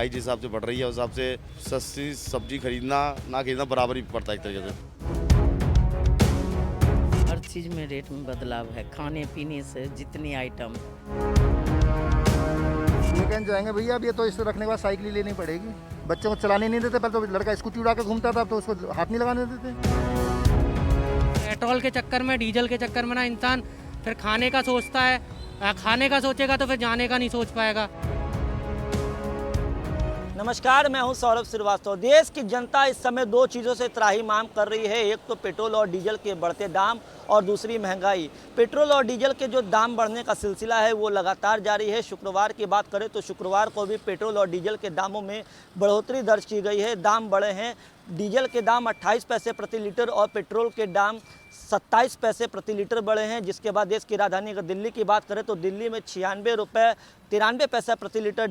महंगाई जिस हिसाब से बढ़ रही है उस हिसाब से सस्ती सब्जी खरीदना ना खरीदना बराबर ही पड़ता है एक तरीके से। हर चीज़ में रेट में बदलाव है, खाने पीने से जितनी आइटम। ये कहने जाएंगे भैया अब ये तो इसे रखने के बाद साइकिल ही लेनी पड़ेगी। बच्चों को चलाने नहीं देते, पहले तो लड़का स्कूटी उड़ा के घूमता था, अब तो उसको हाथ नहीं लगाने देते। पेट्रोल के चक्कर में, डीजल के चक्कर में ना इंसान फिर खाने का सोचता है, खाने का सोचेगा तो फिर जाने का नहीं सोच पाएगा। नमस्कार, मैं हूं सौरभ श्रीवास्तव। देश की जनता इस समय दो चीज़ों से त्राहिमाम कर रही है, एक तो पेट्रोल और डीजल के बढ़ते दाम और दूसरी महंगाई। पेट्रोल और डीजल के जो दाम बढ़ने का सिलसिला है वो लगातार जारी है। शुक्रवार की बात करें तो शुक्रवार को भी पेट्रोल और डीजल के दामों में बढ़ोतरी दर्ज की गई है। दाम बढ़े हैं, डीजल के दाम 28 पैसे प्रति लीटर और पेट्रोल के दाम 27 पैसे प्रति लीटर बढ़े हैं। जिसके बाद देश की राजधानी अगर दिल्ली की बात करें तो दिल्ली में 96 रुपये 93 पैसा प्रति लीटर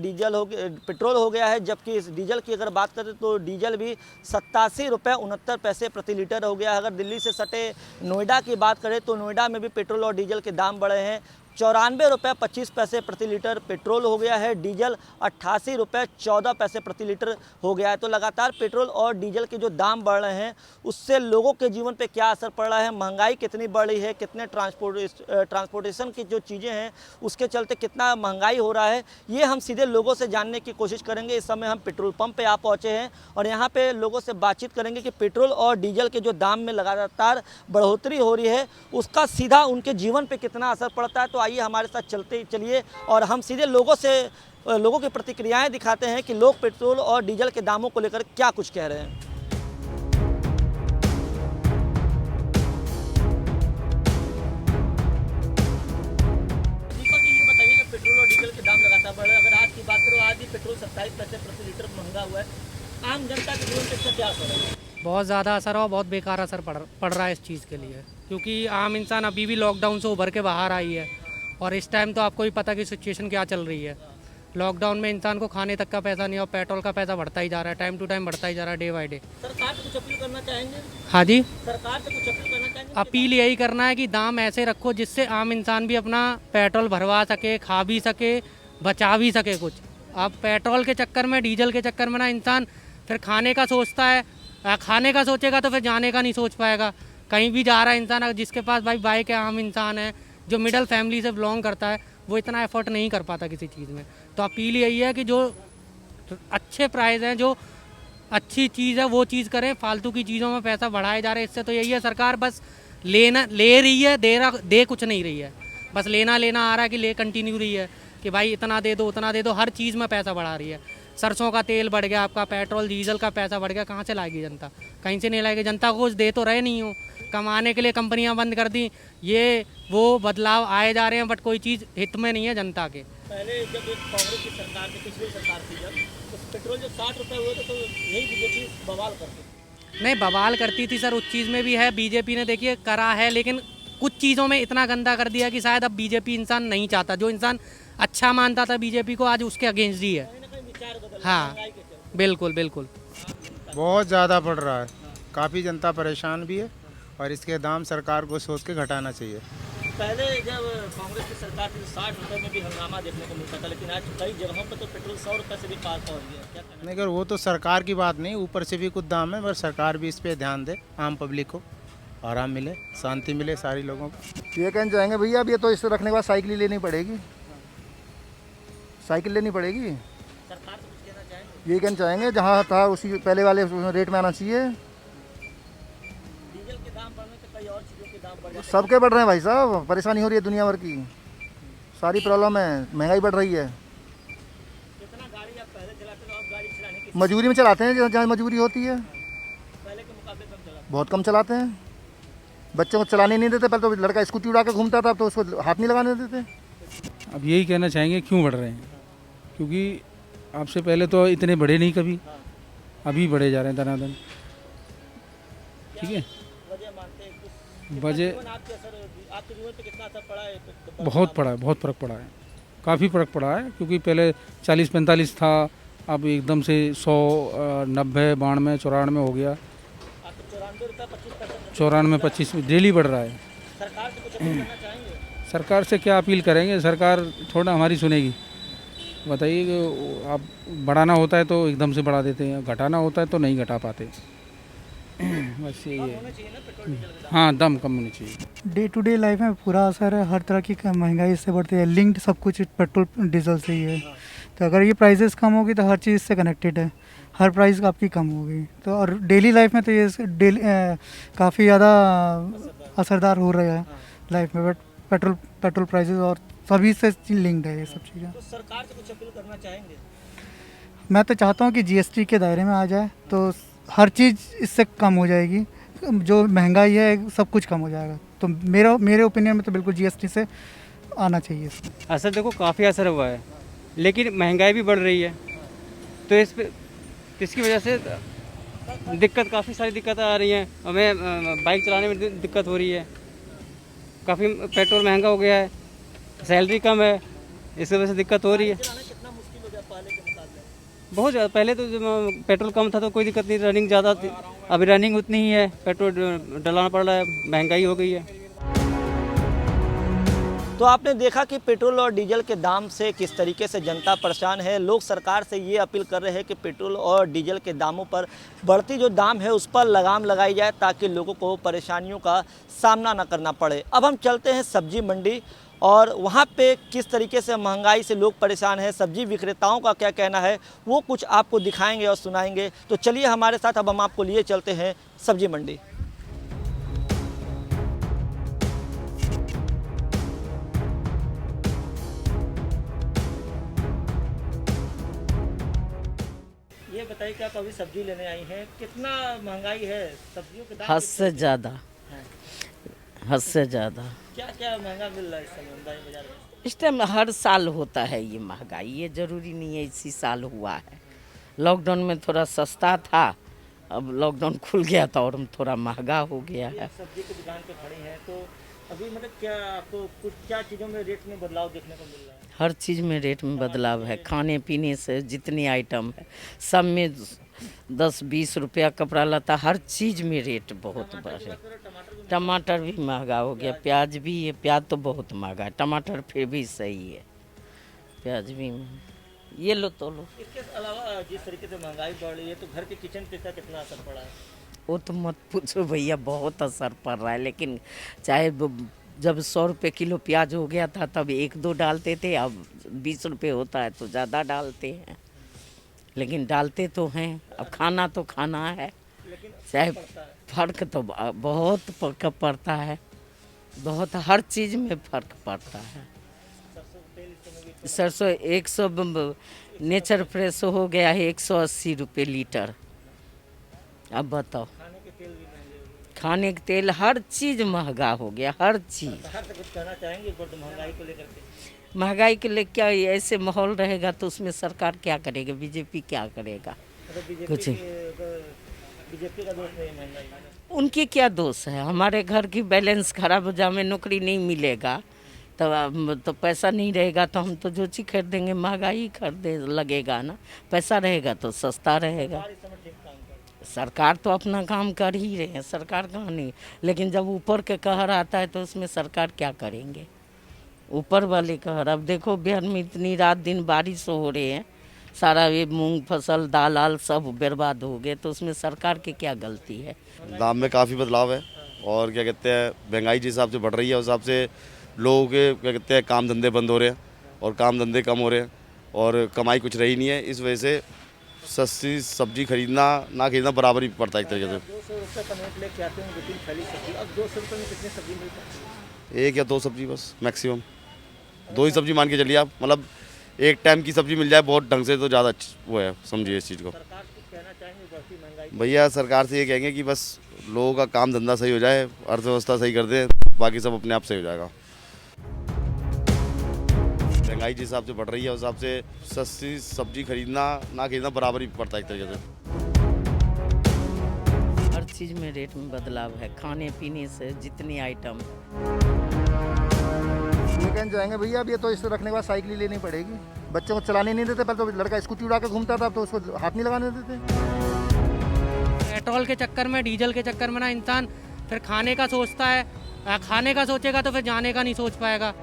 पेट्रोल हो गया है, जबकि इस डीजल की अगर बात करें तो डीजल भी 87 रुपये 69 पैसे प्रति लीटर हो गया है। अगर दिल्ली से सटे नोएडा की बात करें तो नोएडा में भी पेट्रोल और डीजल के दाम बढ़े हैं। 94 रुपये 25 पैसे प्रति लीटर पेट्रोल हो गया है, डीजल 88 रुपये 14 पैसे प्रति लीटर हो गया है। तो लगातार पेट्रोल और डीजल के जो दाम बढ़ रहे हैं उससे लोगों के जीवन पे क्या असर पड़ रहा है, महंगाई कितनी बढ़ रही है, कितने ट्रांसपोर्टेशन की जो चीज़ें हैं उसके चलते कितना महंगाई हो रहा है, ये हम सीधे लोगों से जानने की कोशिश करेंगे। इस समय हम पेट्रोल पंप पे आ पहुँचे हैं और यहाँ पे लोगों से बातचीत करेंगे कि पेट्रोल और डीजल के जो दाम में लगातार बढ़ोतरी हो रही है उसका सीधा उनके जीवन पर कितना असर पड़ता है। तो आइए हमारे साथ चलिए और हम सीधे लोगों की प्रतिक्रियाएं दिखाते हैं कि लोग पेट्रोल और डीजल के दामों को लेकर क्या कुछ कह रहे हैं। दीपक जी, ये बताइए कि पेट्रोल और डीजल के दाम लगातार बढ़ रहे हैं। अगर आज की बात करो, आज ही पेट्रोल 27 पैसे प्रति लीटर महंगा हुआ है। आम जनता के जीवन पर इसका क्या असर है? बहुत ज़्यादा असर और बहुत बेकार असर पड़ रहा है इस चीज़ के लिए, क्योंकि आम इंसान अभी भी लॉकडाउन से उभर के बाहर आई है और इस टाइम तो आपको ही पता कि सिचुएशन क्या चल रही है। लॉकडाउन में इंसान को खाने तक का पैसा नहीं और पेट्रोल का पैसा बढ़ता ही जा रहा है, टाइम टू टाइम बढ़ता ही जा रहा है, डे बाय डे। सरकार से कुछ अपील करना चाहेंगे? हाँ जी, सरकार से कुछ अपील करना चाहेंगे? अपील यही करना है कि दाम ऐसे रखो जिससे आम इंसान भी अपना पेट्रोल भरवा सके, खा भी सके, बचा भी सके कुछ। अब पेट्रोल के चक्कर में, डीजल के चक्कर में ना इंसान फिर खाने का सोचता है, खाने का सोचेगा तो फिर जाने का नहीं सोच पाएगा। कहीं भी जा रहा है इंसान, अगर जिसके पास भाई बाइक है, आम इंसान है जो मिडिल फैमिली से बिलोंग करता है, वो इतना एफर्ट नहीं कर पाता किसी चीज़ में। तो अपील यही है कि जो अच्छे प्राइस हैं, जो अच्छी चीज़ है वो चीज़ करें, फालतू की चीज़ों में पैसा बढ़ाए जा रहे हैं। इससे तो यही है, सरकार बस ले रही है, दे कुछ नहीं रही है, बस लेना आ रहा है कि ले कंटिन्यू रही है कि भाई इतना दे दो उतना दे दो, हर चीज़ में पैसा बढ़ा रही है। सरसों का तेल बढ़ गया, आपका पेट्रोल डीजल का पैसा बढ़ गया, कहाँ से लाएगी जनता? कहीं से नहीं लाएगी। जनता को कुछ दे तो रहे नहीं हो, कमाने के लिए कंपनियां बंद कर दी, ये वो बदलाव आए जा रहे हैं, बट कोई चीज़ हित में नहीं है जनता के। पहले जब एक कांग्रेस की सरकार थी, पिछली सरकार थी, जब तो पेट्रोल जब 60 रुपये हुए थे तो यही बीजेपी बवाल करती। नहीं, बवाल करती थी सर, उस चीज़ में भी है, बीजेपी ने देखिए करा है, लेकिन कुछ चीज़ों में इतना गंदा कर दिया कि शायद अब बीजेपी इंसान नहीं चाहता। जो इंसान अच्छा मानता था बीजेपी को, आज उसके अगेंस्ट ही है। हाँ, बिल्कुल बिल्कुल। बहुत ज़्यादा बढ़ रहा है, काफ़ी जनता परेशान भी है और इसके दाम सरकार को सोच के घटाना चाहिए। पहले जब कांग्रेस की सरकार थी 60 रुपये में भी हंगामा देखने को मिलता था, लेकिन आज कई जगहों पर तो पेट्रोल 100 रुपये से भी पार पहुँच गया। क्या कहना? नहीं, अगर वो तो सरकार की बात नहीं, ऊपर से भी कुछ दाम है, पर सरकार भी इस पर ध्यान दे, आम पब्लिक को आराम मिले, शांति मिले सारी लोगों को। ये कहने जाएंगे भैया अब ये तो इसे रखने के बाद साइकिल ही लेनी पड़ेगी, साइकिल लेनी पड़ेगी। सरकार से कुछ कहना चाहेंगे? यही कहना चाहेंगे जहाँ था उसी पहले वाले रेट में आना चाहिए। डीजल के दाम बढ़ने से कई और चीज़ों के दाम बढ़ जाते हैं। सबके बढ़ रहे हैं भाई साहब, परेशानी हो रही है दुनिया भर की, सारी प्रॉब्लम है, महंगाई बढ़ रही है। कितना गाड़ी आप पहले चलाते थे, अब गाड़ी चलाने की मजबूरी में चलाते हैं, जहाँ मजबूरी होती है, पहले के मुकाबले कम चलाते? बहुत कम चलाते हैं। बच्चों को चलाने नहीं देते, पहले तो लड़का स्कूटी उड़ा के घूमता था, अब तो उसको हाथ नहीं लगाने देते। अब यही कहना चाहेंगे क्यों बढ़ रहे हैं, क्योंकि आपसे पहले तो इतने बढ़े नहीं कभी, अभी बढ़े जा रहे हैं धनाधन। ठीक है, वजह मानते हैं वजह आपके जीवन पे कितना असर पड़ा है? बहुत पड़ा है, बहुत फ़र्क पड़ा है, काफ़ी फ़र्क पड़ा है, क्योंकि पहले 40-45 था, अब एकदम से 100, 90, 92, 94 हो गया। 94 रुपये 25 पैसे 94-25 डेली बढ़ रहा है। सरकार से कुछ अपील करना चाहेंगे? सरकार से क्या अपील करेंगे, सरकार थोड़ा हमारी सुनेगी। बताइए कि आप बढ़ाना होता है तो एकदम से बढ़ा देते हैं, घटाना होता है तो नहीं घटा पाते। बस यही है। हाँ, दम कम होनी चाहिए। डे टू डे लाइफ में पूरा असर है, हर तरह की महंगाई इससे बढ़ती है, लिंक्ड सब कुछ पेट्रोल डीजल से ही है। तो अगर ये प्राइसेस कम होगी तो हर चीज़ से कनेक्टेड है, हर प्राइस आपकी कम होगी तो, और डेली लाइफ में तो ये काफ़ी ज़्यादा असरदार हो रहा है लाइफ में। बट पेट्रोल प्राइसेस और सभी से लिंक्ड है ये सब चीज़ें। तो सरकार से कुछ अपील करना चाहेंगे? मैं तो चाहता हूँ कि जीएसटी के दायरे में आ जाए तो हर चीज़ इससे कम हो जाएगी, जो महंगाई है सब कुछ कम हो जाएगा। तो मेरे ओपिनियन में तो बिल्कुल जीएसटी से आना चाहिए इसमें। असर देखो काफ़ी असर हुआ है, लेकिन महंगाई भी बढ़ रही है, तो इसकी वजह से काफ़ी सारी दिक्कतें आ रही हैं। हमें बाइक चलाने में दिक्कत हो रही है, काफ़ी पेट्रोल महंगा हो गया है, सैलरी कम है, इस वजह से दिक्कत हो रही है। कितना मुश्किल हो गया पहले के मुकाबले? बहुत ज़्यादा। पहले तो जब पेट्रोल कम था तो कोई दिक्कत नहीं, रनिंग ज़्यादा थी, अभी रनिंग उतनी ही है, पेट्रोल डलाना पड़ रहा है, महंगाई हो गई है। तो आपने देखा कि पेट्रोल और डीजल के दाम से किस तरीके से जनता परेशान है। लोग सरकार से ये अपील कर रहे हैं कि पेट्रोल और डीजल के दामों पर बढ़ती जो दाम है उस पर लगाम लगाई जाए, ताकि लोगों को परेशानियों का सामना न करना पड़े। अब हम चलते हैं सब्जी मंडी, और वहाँ पे किस तरीके से महंगाई से लोग परेशान हैं, सब्जी विक्रेताओं का क्या कहना है, वो कुछ आपको दिखाएंगे और सुनाएंगे। तो चलिए हमारे साथ, अब हम आपको लिए चलते हैं सब्जी मंडी। ये बताइए कि आप अभी सब्जी लेने आई हैं, कितना महंगाई है सब्जियों के दाम? हद से ज़्यादा, हद से ज़्यादा। क्या क्या महंगा मिल रहा है इस समय बाजार में? इस टाइम हर साल होता है ये महंगाई, ये ज़रूरी नहीं है इसी साल हुआ है। लॉकडाउन में थोड़ा सस्ता था, अब लॉकडाउन खुल गया था और थोड़ा महंगा हो गया है। सब्जी की दुकान पे खड़ी हैं, तो अभी मतलब क्या आपको कुछ क्या चीज़ों में रेट में बदलाव देखने को मिल रहा है? हर चीज़ में रेट में बदलाव है, खाने पीने से जितनी आइटम है सब में 10-20 रुपया, कपड़ा लता हर चीज़ में रेट बहुत बढ़े। टमाटर भी महंगा हो गया, प्याज भी है, प्याज तो बहुत महंगा है, टमाटर फिर भी सही है, प्याज भी ये लो तो लो। इसके अलावा जिस तरीके से महंगाई बढ़ रही है, तो घर के किचन पे का कितना असर पड़ा है? वो तो मत पूछो भैया, बहुत असर पड़ रहा है। लेकिन चाहे जब 100 रुपये किलो प्याज हो गया था तब 1-2 डालते थे, अब 20 रुपये होता है तो ज़्यादा डालते हैं, लेकिन डालते तो हैं। अब खाना तो खाना है, चाहे फ़र्क तो बहुत फ़र्क पड़ता है, बहुत हर चीज़ में फ़र्क पड़ता है। सरसों 100 नेचर फ्रेश हो गया है 180 रुपये लीटर। अब बताओ, खाने के तेल हर चीज़ महंगा हो गया, हर चीज़। कुछ कहना चाहेंगे महंगाई को लेकर के? महंगाई के लिए क्या, ऐसे माहौल रहेगा तो उसमें सरकार क्या करेगा, बीजेपी क्या करेगा? कुछ बीजेपी का दोष नहीं है महंगाई? उनकी क्या दोष है? हमारे घर की बैलेंस खराब हो जाए, हमें नौकरी नहीं मिलेगा तो पैसा नहीं रहेगा तो हम तो जो चीज़ खरीदेंगे महंगाई खरीदे लगेगा ना, पैसा रहेगा तो सस्ता रहेगा। सरकार तो अपना काम कर ही रहे हैं, सरकार कहाँ नहीं, लेकिन जब ऊपर के कहर आता है तो उसमें सरकार क्या करेंगे? ऊपर वाले कहर। अब देखो बिहार में इतनी रात दिन बारिश हो रही है, सारा ये मूंग फसल दाल आल सब बर्बाद हो गए, तो उसमें सरकार की क्या गलती है? दाम में काफ़ी बदलाव है, और क्या कहते हैं महंगाई जिस हिसाब से बढ़ रही है उस हिसाब से लोगों के क्या कहते हैं काम धंधे बंद हो रहे हैं, और काम धंधे कम हो रहे हैं, और कमाई कुछ रही नहीं है। इस वजह से सस्ती सब्जी खरीदना ना खरीदना बराबर ही पड़ता है एक तरीके से। 200 रुपये का नोट लेके आते हैं 2-3 थैली सब्जी, अब 200 रुपये में कितनी सब्जी मिल सकती है? 1 या 2 सब्जी बस मैक्सिमम, 2 ही सब्जी मान के चलिए आप, मतलब एक टाइम की सब्जी मिल जाए बहुत ढंग से तो ज़्यादा वो है, समझिए इस चीज़ को। सरकार को कहना चाहेंगे बढ़ती महंगाई? भैया सरकार से ये कहेंगे कि बस लोगों का काम धंधा सही हो जाए, अर्थव्यवस्था सही कर दें, बाकी सब अपने आप सही हो जाएगा। महंगाई जिस हिसाब से बढ़ रही है उस हिसाब से सस्ती सब्जी खरीदना ना खरीदना बराबर ही पड़ता है एक तरीके से। हर चीज़ में रेट में बदलाव है, खाने पीने से जितनी आइटम। वीकेंड जाएंगे भैया, अब ये तो इसे रखने के बाद साइकिल लेनी पड़ेगी। बच्चों को चलाने नहीं देते, पहले तो लड़का स्कूटी उड़ा के घूमता था, अब तो उसको हाथ नहीं लगाने देते। पेट्रोल के चक्कर में, डीजल के चक्कर में ना इंसान फिर खाने का सोचता है, खाने का सोचेगा तो फिर जाने का नहीं सोच पाएगा।